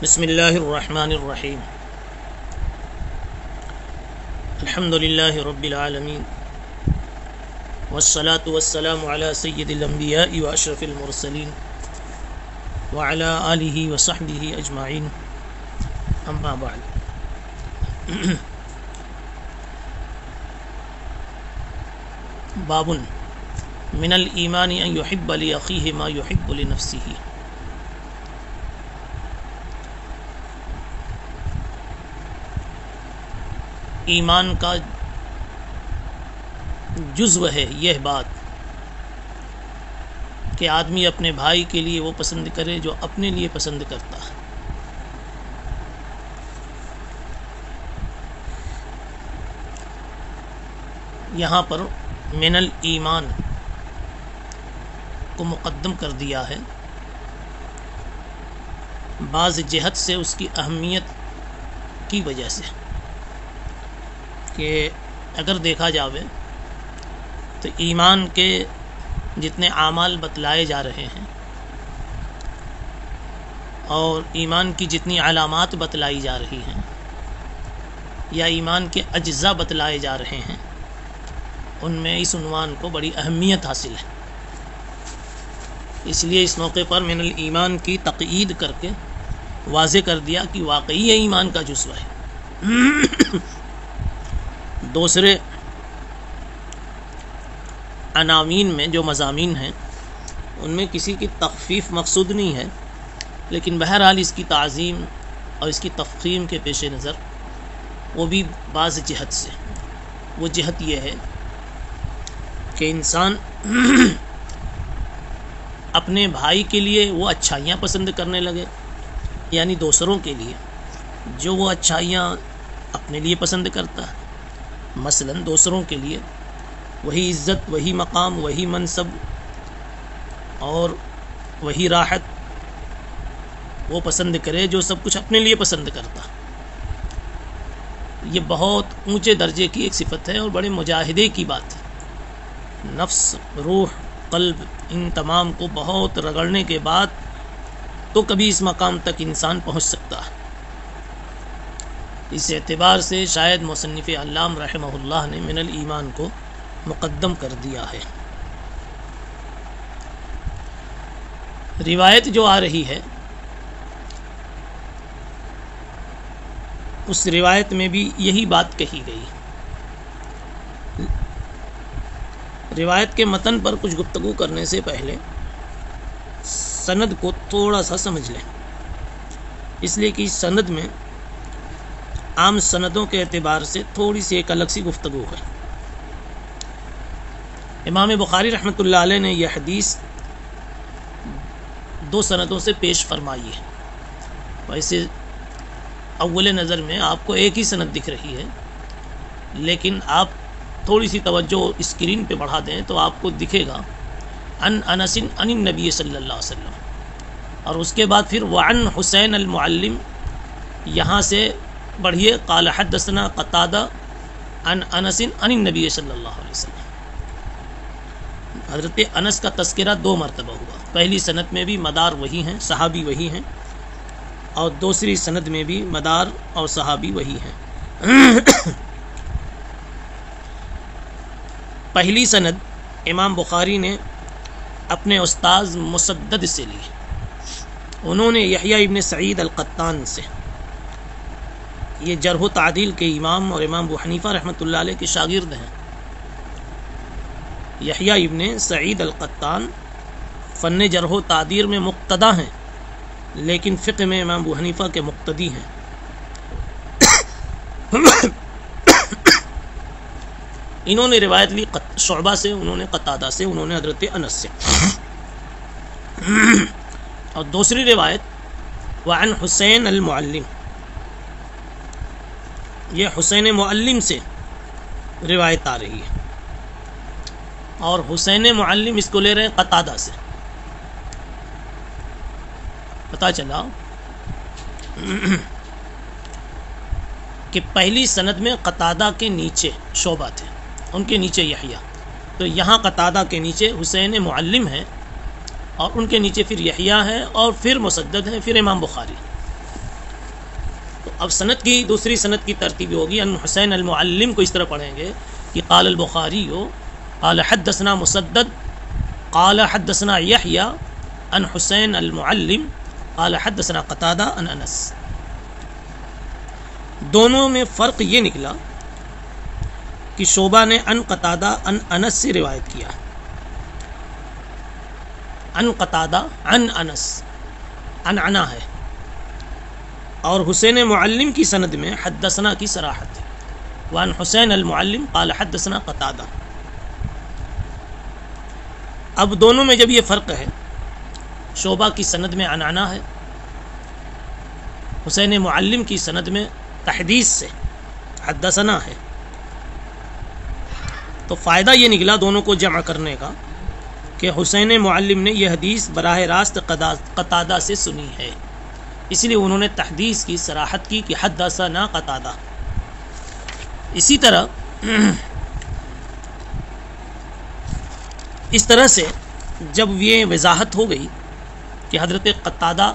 بسم اللہ الرحمن الرحیم الحمد للہ رب العالمین والصلاة والسلام علی سید الانبیاء واشرف المرسلین وعلی آلہ وصحبہ اجمعین اما بعد باب من الایمان ان یحب لاخیہ ما یحب لنفسہ۔ ایمان کا جزو ہے یہ بات کہ آدمی اپنے بھائی کے لیے وہ پسند کرے جو اپنے لیے پسند کرتا ہے۔ یہاں پر من الایمان کو مقدم کر دیا ہے بعض جہت سے اس کی اہمیت کی وجہ سے کہ اگر دیکھا جاوے تو ایمان کے جتنے اعمال بتلائے جا رہے ہیں اور ایمان کی جتنی علامات بتلائی جا رہی ہیں یا ایمان کے اجزاء بتلائے جا رہے ہیں ان میں اس عنوان کو بڑی اہمیت حاصل ہے۔ اس لیے اس موقع پر من الایمان کی تقیید کر کے واضح کر دیا کہ واقعی یہ ایمان کا جزو ہے۔ دوسرے عناوین میں جو مضامین ہیں ان میں کسی کی تخفیف مقصود نہیں ہے، لیکن بہرحال اس کی تعظیم اور اس کی تفخیم کے پیش نظر وہ بھی بعض جہت سے، وہ جہت یہ ہے کہ انسان اپنے بھائی کے لیے وہ اچھائیاں پسند کرنے لگے، یعنی دوسروں کے لیے جو وہ اچھائیاں اپنے لیے پسند کرتا ہے، مثلا دوسروں کے لیے وہی عزت، وہی مقام، وہی منصب اور وہی راحت وہ پسند کرے جو سب کچھ اپنے لیے پسند کرتا۔ یہ بہت اونچے درجے کی ایک صفت ہے اور بڑے مجاہدے کی بات ہے۔ نفس، روح، قلب، ان تمام کو بہت رگڑنے کے بعد تو کبھی اس مقام تک انسان پہنچ سکتا ہے۔ اس اعتبار سے شاید مصنف علام رحمہ اللہ نے من الایمان کو مقدم کر دیا ہے۔ روایت جو آ رہی ہے اس روایت میں بھی یہی بات کہی گئی۔ روایت کے متن پر کچھ گفتگو کرنے سے پہلے سند کو تھوڑا سا سمجھ لیں، اس لیے کہ اس سند میں عام سندوں کے اعتبار سے تھوڑی سی ایک الگ سی گفتگو ہے۔ امام بخاری رحمۃ اللہ علیہ نے یہ حدیث دو سندوں سے پیش فرمائی ہے۔ ویسے اول نظر میں آپ کو ایک ہی سند دکھ رہی ہے، لیکن آپ تھوڑی سی توجہ اسکرین پہ بڑھا دیں تو آپ کو دکھے گا عن انس عن النبی صلی اللہ علیہ وسلم، اور اس کے بعد پھر وعن حسین المعلم، یہاں سے بڑھیے قال حدثنا قتادہ عن انس عن النبی صلی اللہ علیہ وسلم۔ حضرت انس کا تذکرہ دو مرتبہ ہوا، پہلی سند میں بھی مدار وہی ہیں، صحابی وہی ہیں، اور دوسری سند میں بھی مدار اور صحابی وہی ہیں۔ پہلی سند امام بخاری نے اپنے استاذ مسدد سے لی، انہوں نے یحییٰ ابن سعید القطان سے، یہ جرح و تعدیل کے امام اور امام ابو حنیفہ رحمۃ اللہ علیہ کے شاگرد ہیں۔ یحییٰ ابن سعید القطان فن جرح و تعدیل میں مقتدا ہیں، لیکن فقہ میں امام ابو حنیفہ کے مقتدی ہیں۔ انہوں نے روایت لی شعبہ سے، انہوں نے قتادہ سے، انہوں نے حضرت انس سے، اور دوسری روایت وعن حسین المعلم، یہ حسین معلم سے روایت آ رہی ہے، اور حسین معلم اس کو لے رہے ہیں قتادہ سے۔ پتہ چلا کہ پہلی سند میں قتادہ کے نیچے شعبہ تھے، ان کے نیچے یحییٰ، تو یہاں قتادہ کے نیچے حسین معلم ہے، اور ان کے نیچے پھر یحییٰ ہے اور پھر مسدد ہے، پھر امام بخاری۔ اب سند کی دوسری سند کی ترتیب ہوگی، ان حسین المعلم کو اس طرح پڑھیں گے کہ قال البخاری قال حدثنا مسدد قال حدثنا یحییٰ ان حسین المعلم قال حدثنا قتادہ ان انس۔ دونوں میں فرق یہ نکلا کہ شعبہ نے ان قتادہ ان انس سے روایت کیا، ان قتادہ ان انس انعنا ہے، اور حسین معلم کی سند میں حدثنا کی صراحت ہے، وان حسین المعلم قال حدثنا قتادہ۔ اب دونوں میں جب یہ فرق ہے، شعبہ کی سند میں انعنا ہے، حسین معلم کی سند میں تحدیث سے حدثنا ہے، تو فائدہ یہ نکلا دونوں کو جمع کرنے کا کہ حسین معلم نے یہ حدیث براہ راست قتادہ سے سنی ہے، اس لیے انہوں نے تحدیث کی صراحت کی کہ حدثنا قتادہ۔ اسی طرح اس طرح سے جب یہ وضاحت ہو گئی کہ حضرت قتادہ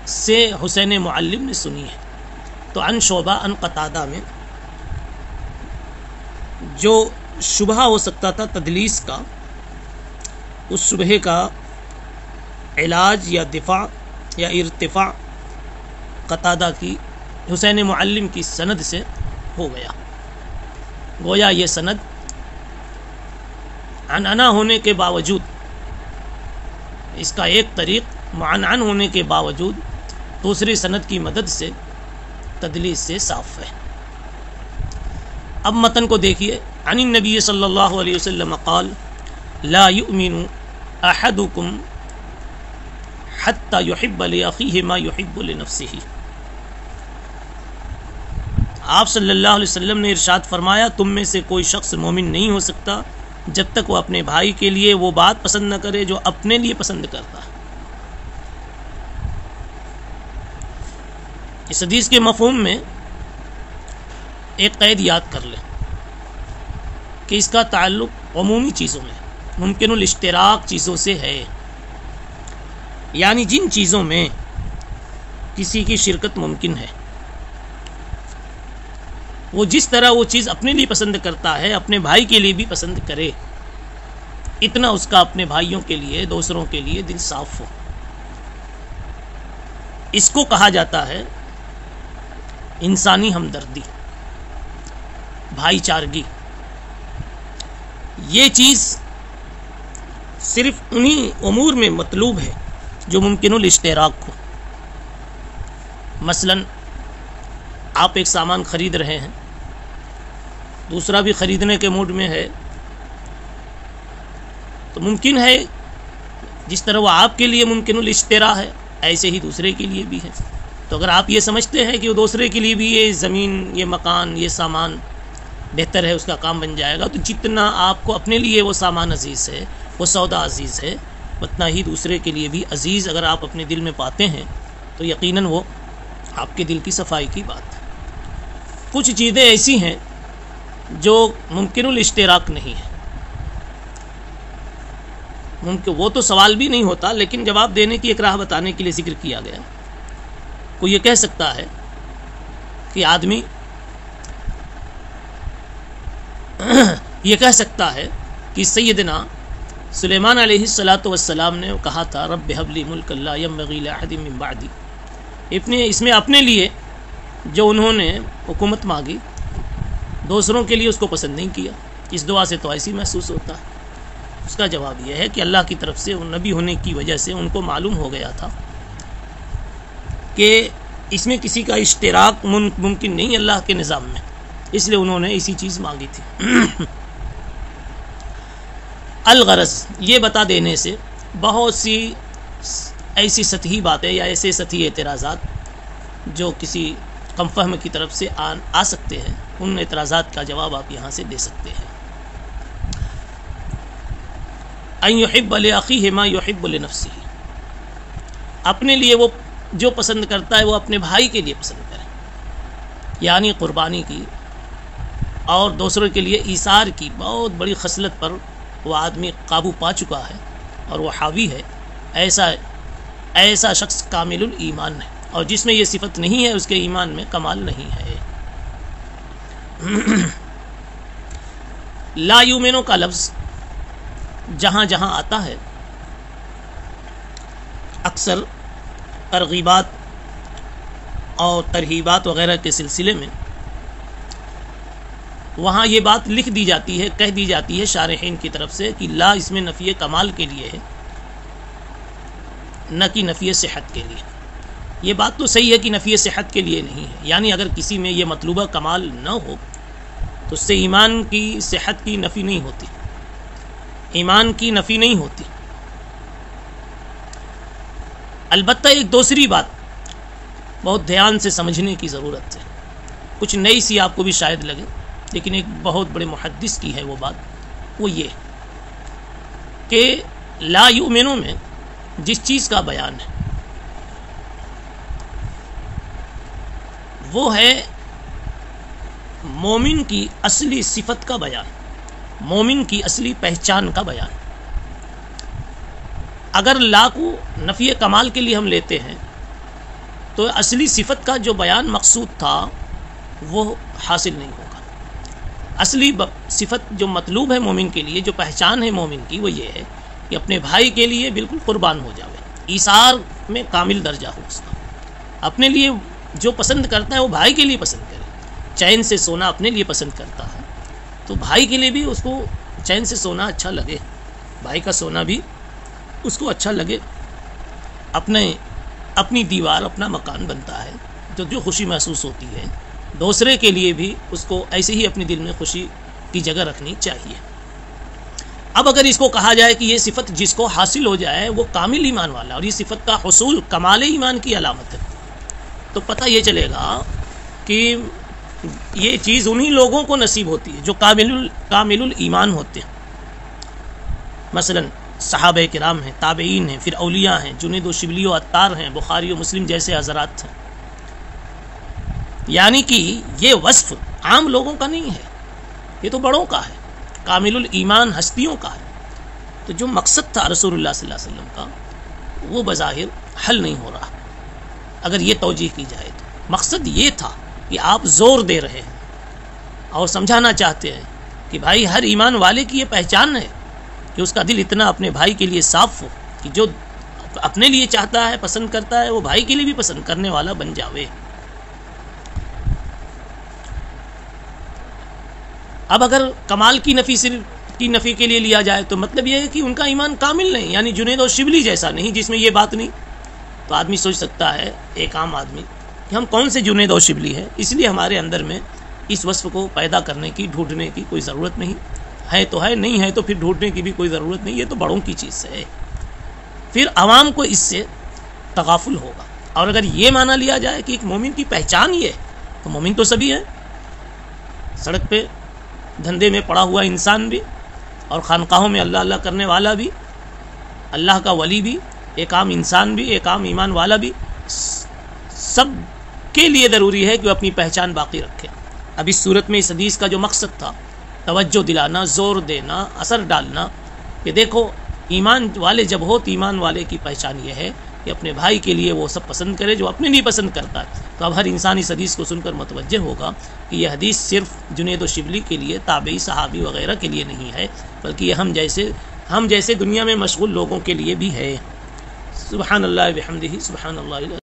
سے حسین معلم نے سنی ہے، تو ان شعبہ ان قتادہ میں جو شبہ ہو سکتا تھا تدلیس کا، اس شبہے کا علاج یا دفاع یا ارتفاع قتادہ کی حسین معلم کی سند سے ہو گیا۔ گویا یہ سند عنعنہ ہونے کے باوجود، اس کا ایک طریق معنعن ہونے کے باوجود دوسری سند کی مدد سے تدلیس سے صاف ہے۔ اب متن کو دیکھیے، عن النبی صلی اللہ علیہ وسلم قال لا یؤمن احدکم حتی یحب لأخیہ ما یحب لنفسہ۔ آپ صلی اللہ علیہ وسلم نے ارشاد فرمایا، تم میں سے کوئی شخص مومن نہیں ہو سکتا جب تک وہ اپنے بھائی کے لیے وہ بات پسند نہ کرے جو اپنے لیے پسند کرتا ہے۔ اس حدیث کے مفہوم میں ایک قید یاد کر لیں کہ اس کا تعلق عمومی چیزوں میں، ممکن الاشتراک چیزوں سے ہے، یعنی جن چیزوں میں کسی کی شرکت ممکن ہے، وہ جس طرح وہ چیز اپنے لیے پسند کرتا ہے اپنے بھائی کے لیے بھی پسند کرے، اتنا اس کا اپنے بھائیوں کے لیے، دوسروں کے لیے دل صاف ہو۔ اس کو کہا جاتا ہے انسانی ہمدردی، بھائی چارگی۔ یہ چیز صرف انہی امور میں مطلوب ہے جو ممکن الاشتراک ہو۔ مثلا آپ ایک سامان خرید رہے ہیں، دوسرا بھی خریدنے کے موڈ میں ہے، تو ممکن ہے جس طرح وہ آپ کے لیے ممکن الاشترا ہے، ایسے ہی دوسرے کے لیے بھی ہے۔ تو اگر آپ یہ سمجھتے ہیں کہ وہ دوسرے کے لیے بھی یہ زمین، یہ مکان، یہ سامان بہتر ہے، اس کا کام بن جائے گا، تو جتنا آپ کو اپنے لیے وہ سامان عزیز ہے، وہ سودا عزیز ہے، اتنا ہی دوسرے کے لیے بھی عزیز اگر آپ اپنے دل میں پاتے ہیں تو یقیناً وہ آپ کے دل کی صفائی کی بات ہے۔ کچھ چیزیں ایسی ہیں جو ممکن الاشتراک نہیں ہے، ممکن وہ تو سوال بھی نہیں ہوتا، لیکن جواب دینے کی ایک راہ بتانے کے لیے ذکر کیا گیا۔ کوئی یہ کہہ سکتا ہے کہ آدمی یہ کہہ سکتا ہے کہ سیدنا سلیمان علیہ السلام نے کہا تھا رب ہب لی ملک لا ینبغی لأحد من بعدی، اس میں اپنے لیے جو انہوں نے حکومت مانگی، دوسروں کے لیے اس کو پسند نہیں کیا۔ اس دعا سے تو ایسی محسوس ہوتا ہے۔ اس کا جواب یہ ہے کہ اللہ کی طرف سے نبی ہونے کی وجہ سے ان کو معلوم ہو گیا تھا کہ اس میں کسی کا اشتراک ممکن نہیں اللہ کے نظام میں، اس لیے انہوں نے ایسی چیز مانگی تھی۔ الغرض یہ بتا دینے سے بہت سی ایسی سطحی باتیں یا ایسے سطحی اعتراضات جو کسی کم فہم کی طرف سے آ سکتے ہیں، ان اعتراضات کا جواب آپ یہاں سے دے سکتے ہیں۔ ان یحب لاخیہ ما یحب لنفسہ، اپنے لیے وہ جو پسند کرتا ہے وہ اپنے بھائی کے لیے پسند کرے، یعنی قربانی کی اور دوسروں کے لیے ایثار کی بہت بڑی خصلت پر وہ آدمی قابو پا چکا ہے اور وہ حاوی ہے، ایسا شخص کامل الایمان ہے، اور جس میں یہ صفت نہیں ہے اس کے ایمان میں کمال نہیں ہے۔ لا یؤمنو کا لفظ جہاں جہاں آتا ہے اکثر ترغیبات اور ترہیبات وغیرہ کے سلسلے میں وہاں یہ بات لکھ دی جاتی ہے، کہہ دی جاتی ہے شارحین کی طرف سے کہ لا اس میں نفی کمال کے لیے ہے، نہ کہ نفی صحت کے لیے۔ یہ بات تو صحیح ہے کہ نفی صحت کے لیے نہیں ہے، یعنی اگر کسی میں یہ مطلوبہ کمال نہ ہو تو اس سے ایمان کی صحت کی نفی نہیں ہوتی، ایمان کی نفی نہیں ہوتی۔ البتہ ایک دوسری بات بہت دھیان سے سمجھنے کی ضرورت ہے، کچھ نئی سی آپ کو بھی شاید لگے، لیکن ایک بہت بڑے محدث کی ہے وہ بات، وہ یہ کہ لا یؤمنو میں جس چیز کا بیان ہے وہ ہے مومن کی اصلی صفت کا بیان، مومن کی اصلی پہچان کا بیان۔ اگر لا کو نفی کمال کے لیے ہم لیتے ہیں تو اصلی صفت کا جو بیان مقصود تھا وہ حاصل نہیں ہوگا۔ اصلی صفت جو مطلوب ہے مومن کے لیے، جو پہچان ہے مومن کی، وہ یہ ہے کہ اپنے بھائی کے لیے بالکل قربان ہو جاوے، ایثار میں کامل درجہ ہو اس کا، اپنے لیے جو پسند کرتا ہے وہ بھائی کے لیے پسند کرے۔ چین سے سونا اپنے لیے پسند کرتا ہے تو بھائی کے لیے بھی اس کو چین سے سونا اچھا لگے، بھائی کا سونا بھی اس کو اچھا لگے۔ اپنی دیوار اپنا مکان بنتا ہے تو جو خوشی محسوس ہوتی ہے دوسرے کے لیے بھی اس کو ایسے ہی اپنے دل میں خوشی کی جگہ رکھنی چاہیے۔ اب اگر اس کو کہا جائے کہ یہ صفت جس کو حاصل ہو جائے وہ کامل ایمان والا، اور یہ صفت کا حصول کمال ایمان کی علامت ہے، تو پتہ یہ چلے گا کہ یہ چیز انہی لوگوں کو نصیب ہوتی ہے جو کامل الایمان ہوتے ہیں۔ مثلا صحابہ کرام ہیں، تابعین ہیں، پھر اولیاء ہیں، جنید و شبلی و عطار ہیں، بخاری و مسلم جیسے حضرات ہیں۔ یعنی کہ یہ وصف عام لوگوں کا نہیں ہے، یہ تو بڑوں کا ہے، کامل الایمان ہستیوں کا ہے۔ تو جو مقصد تھا رسول اللہ صلی اللہ علیہ وسلم کا وہ بظاہر حل نہیں ہو رہا۔ اگر یہ توجیہ کی جائے تو مقصد یہ تھا کہ آپ زور دے رہے ہیں اور سمجھانا چاہتے ہیں کہ بھائی ہر ایمان والے کی یہ پہچان ہے کہ اس کا دل اتنا اپنے بھائی کے لیے صاف ہو کہ جو اپنے لیے چاہتا ہے، پسند کرتا ہے، وہ بھائی کے لیے بھی پسند کرنے والا بن جاوے۔ اب اگر کمال کی نفی کے لیے لیا جائے تو مطلب یہ ہے کہ ان کا ایمان کامل نہیں، یعنی جنید و شبلی جیسا نہیں جس میں یہ بات نہیں۔ تو آدمی سوچ سکتا ہے، ایک عام آدمی، کہ ہم کون سے جنید و شبلی ہیں، اس لیے ہمارے اندر میں اس وصف کو پیدا کرنے کی، ڈھونڈنے کی کوئی ضرورت نہیں ہے، تو ہے، نہیں ہے تو پھر ڈھونڈنے کی بھی کوئی ضرورت نہیں، یہ تو بڑوں کی چیز ہے۔ پھر عوام کو اس سے تغافل ہوگا۔ اور اگر یہ مانا لیا جائے کہ ایک مومن کی پہچان یہ ہے تو مومن تو سبھی ہے، سڑک پہ دھندے میں پڑا ہوا انسان بھی، اور خانقاہوں میں اللہ اللہ کرنے والا بھی، اللہ کا ولی بھی، ایک عام انسان بھی، ایک عام ایمان والا بھی، سب کے لیے ضروری ہے کہ وہ اپنی پہچان باقی رکھے۔ اب اس صورت میں اس حدیث کا جو مقصد تھا، توجہ دلانا، زور دینا، اثر ڈالنا کہ دیکھو ایمان والے جب ہو تو ایمان والے کی پہچان یہ ہے کہ اپنے بھائی کے لیے وہ سب پسند کرے جو اپنے لیے پسند کرتا ہے۔ تو اب ہر انسان اس حدیث کو سن کر متوجہ ہوگا کہ یہ حدیث صرف جنید و شبلی کے لیے، تابعی، صحابی وغیرہ کے لیے نہیں ہے، بلکہ یہ ہم جیسے دنیا میں مشغول لوگوں کے لیے بھی ہے۔ سبحان اللہ بحمدہ، سبحان اللہ۔